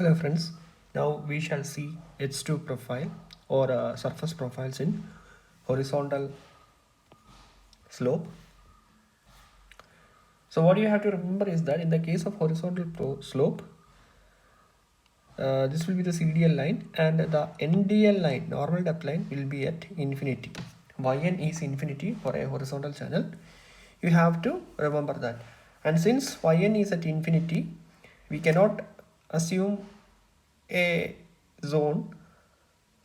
Hello friends, now we shall see H2 profile or surface profiles in horizontal slope. So what you have to remember is that in the case of horizontal slope, this will be the CDL line and the NDL line, normal depth line, will be at infinity. Yn is infinity for a horizontal channel. You have to remember that. And since Yn is at infinity, we cannot assume a zone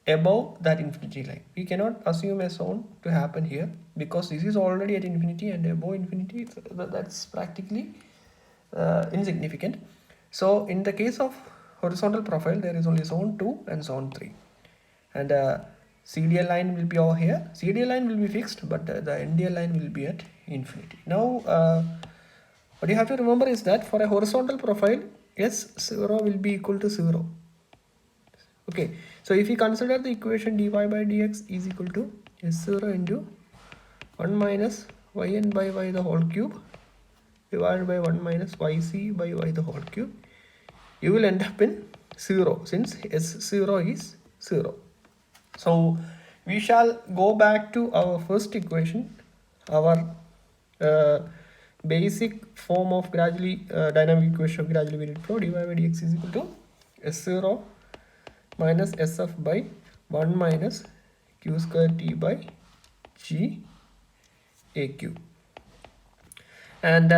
above that infinity line. We cannot assume a zone to happen here because this is already at infinity, and above infinity that's practically insignificant. So in the case of horizontal profile, there is only zone 2 and zone 3, and CDL line will be over here. CDL line will be fixed, but the NDL line will be at infinity. Now what you have to remember is that for a horizontal profile, S0 will be equal to 0. Okay, so if you consider the equation dy by dx is equal to S0 into 1 minus yn by y the whole cube divided by 1 minus yc by y the whole cube, you will end up in 0 since S0 is 0. So we shall go back to our first equation, our basic form of gradually dynamic equation of gradually varied flow. Dy by dx is equal to S0 minus SF by 1 minus q square t by g aq. And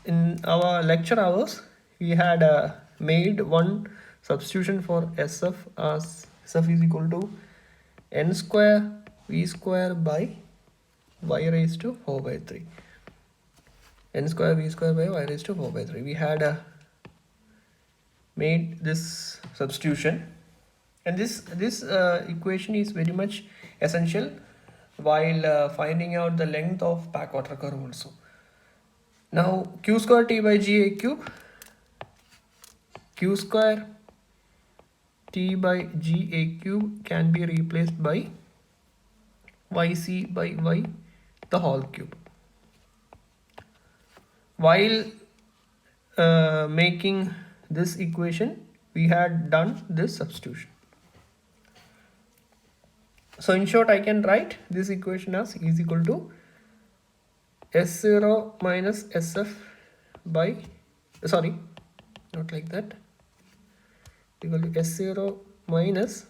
in our lecture hours, we had made one substitution for SF as SF is equal to n square v square by y raised to 4 by 3. N square v square by y raised to 4 by 3. We had made this substitution, and this equation is very much essential while finding out the length of backwater curve also. Now q square t by g a cube, q square t by g a cube can be replaced by yc by y the whole cube. While making this equation, we had done this substitution. So in short, I can write this equation as is equal to S0 minus SF by, sorry, not like that, equal to S0 minus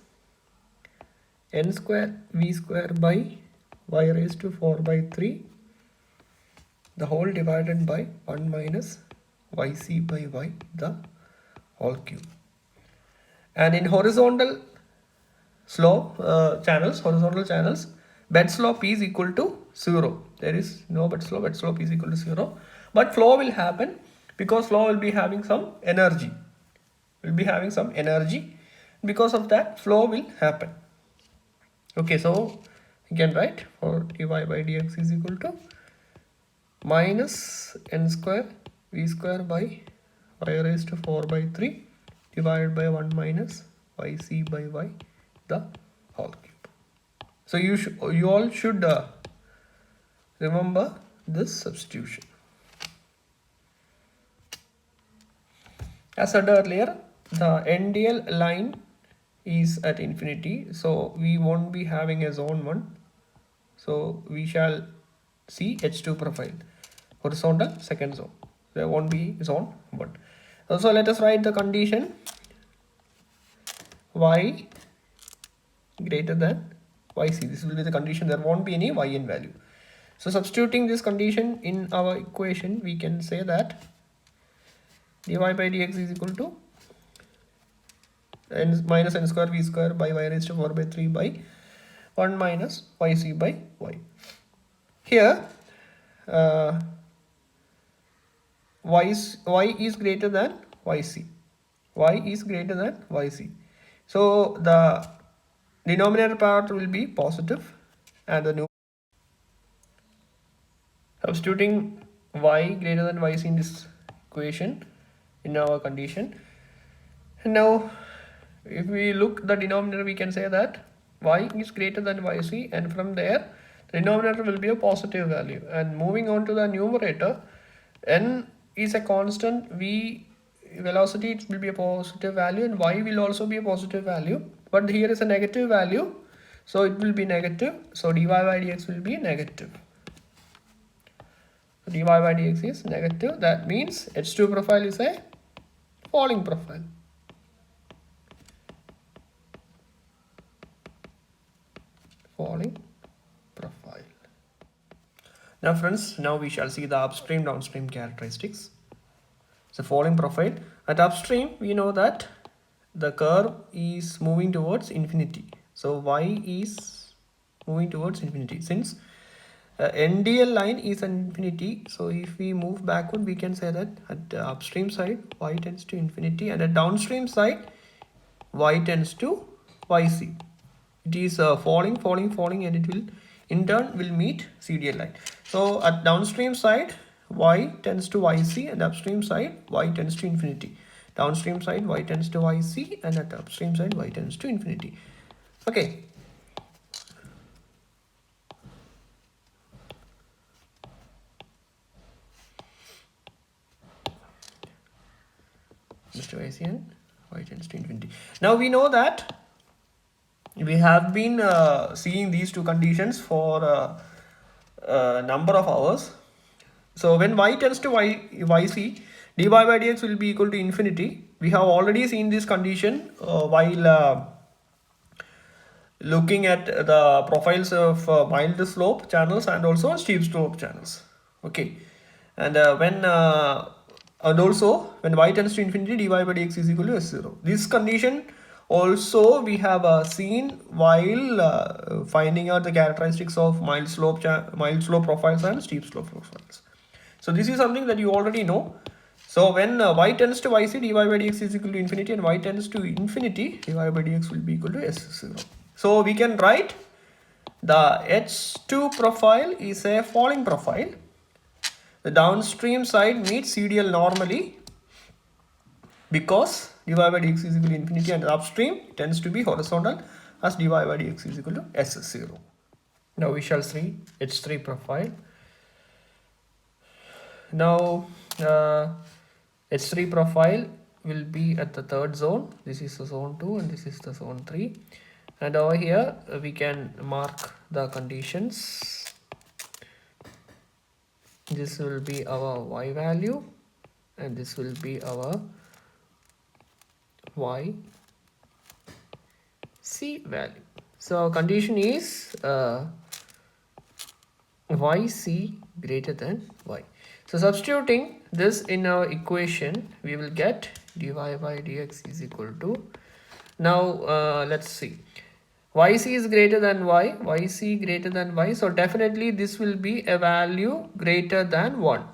n square v square by y raised to 4 by 3 the whole divided by 1 minus yc by y the whole cube. And in horizontal slope horizontal channels, bed slope is equal to 0. There is no bed slope is equal to 0, but flow will happen because flow will be having some energy, because of that flow will happen. Okay, so you can write for dy by dx is equal to minus n square v square by y raised to 4 by 3 divided by 1 minus yc by y the whole cube. So you all should remember this substitution. As said earlier, the NDL line is at infinity, so we won't be having a zone 1. So we shall see H2 profile, horizontal second zone. There won't be zone 1. Also, let us write the condition y greater than yc. This will be the condition. There won't be any yn value. So substituting this condition in our equation, we can say that dy by dx is equal to minus n square v square by y raised to 4 by 3 by 1 minus yc by y. Here y is greater than yc. Y is greater than yc. So the denominator part will be positive, and the new substituting y greater than yc in this equation in our condition. And now if we look the denominator, we can say that y is greater than yc, and from there the denominator will be a positive value. And moving on to the numerator, n is a constant, v velocity, it will be a positive value, and y will also be a positive value, but here is a negative value, so it will be negative. So dy by dx will be negative. So dy by dx is negative. That means H2 profile is a falling profile. Falling profile. Now friends, now we shall see the upstream downstream characteristics. So falling profile. At upstream, we know that the curve is moving towards infinity. So y is moving towards infinity. Since NDL line is an infinity, so if we move backward, we can say that at the upstream side y tends to infinity, and at downstream side y tends to yc. It is falling, and it will in turn will meet CDL line. So at downstream side y tends to yc, and upstream side y tends to infinity. Downstream side y tends to yc, and at upstream side y tends to infinity. Okay. Mr. yc and y tends to infinity. Now we know that we have been seeing these two conditions for a number of hours. So when y tends to yc, dy by dx will be equal to infinity. We have already seen this condition while looking at the profiles of mild slope channels and also steep slope channels. Okay, and and also when y tends to infinity, dy by dx is equal to s0. This condition also we have seen while finding out the characteristics of mild slope profiles and steep slope profiles. So this is something that you already know. So when y tends to yc, dy by dx is equal to infinity, and y tends to infinity, dy by dx will be equal to s0. So we can write the H2 profile is a falling profile. The downstream side meets CDL normally because dy by dx is equal to infinity, and the upstream tends to be horizontal as dy by dx is equal to S0. Now we shall see H3 profile. Now H3 profile will be at the third zone. This is the zone 2 and this is the zone 3. And over here we can mark the conditions. This will be our y value and this will be our y c value. So our condition is yc greater than y. So substituting this in our equation, we will get dy by dx is equal to, now let's see, yc is greater than y, yc greater than y, so definitely this will be a value greater than 1.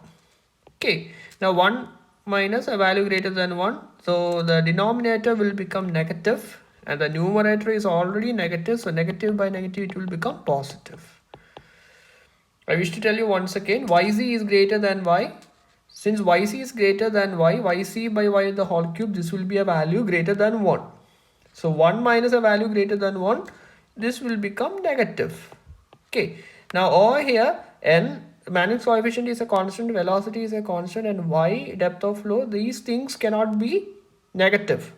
Okay, now 1 minus a value greater than 1, so the denominator will become negative and the numerator is already negative, so negative by negative it will become positive. I wish to tell you once again, yc is greater than y. Since yc is greater than y, yc by y the whole cube, this will be a value greater than 1. So 1 minus a value greater than 1, this will become negative. Okay, now over here, n, Manning's coefficient is a constant, velocity is a constant, and y, depth of flow, these things cannot be negative.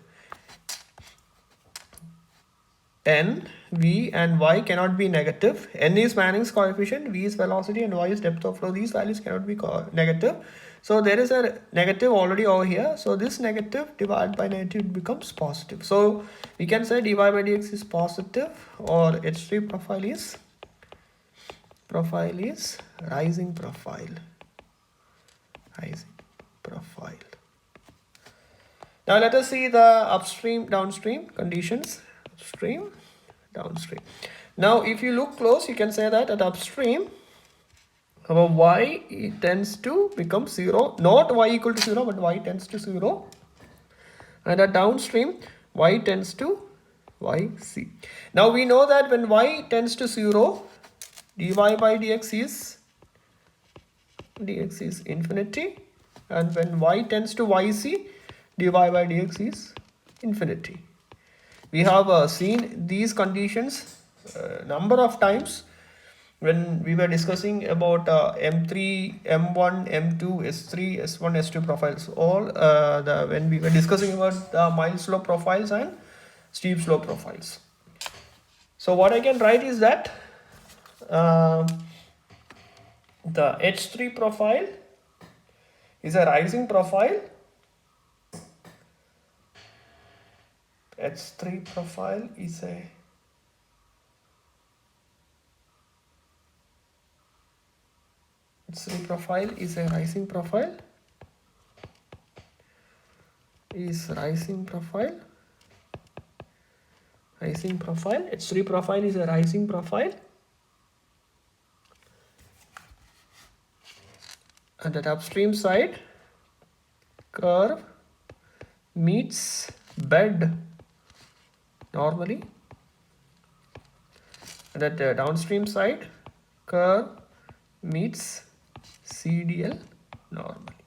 N, v and y cannot be negative. N is Manning's coefficient, v is velocity, and y is depth of flow. These values cannot be negative. So there is a negative already over here. So this negative divided by negative becomes positive. So we can say dy by dx is positive, or H3 profile is rising profile. Rising profile. Now let us see the upstream downstream conditions. Upstream, downstream. Now if you look close, you can say that at upstream our y tends to become 0, not y equal to 0, but y tends to 0, and at downstream y tends to yc. Now we know that when y tends to 0, dy by dx is infinity, and when y tends to yc, dy by dx is infinity. We have seen these conditions number of times when we were discussing about M3, M1, M2, S3, S1, S2 profiles, all when we were discussing about the mild slope profiles and steep slope profiles. So what I can write is that the H3 profile is a rising profile. H3 profile is a H3 profile is a rising profile. Is rising profile. Rising profile. H3 profile is a rising profile. And at upstream side, curve meets bed normally, and at the downstream side, curve meets CDL normally.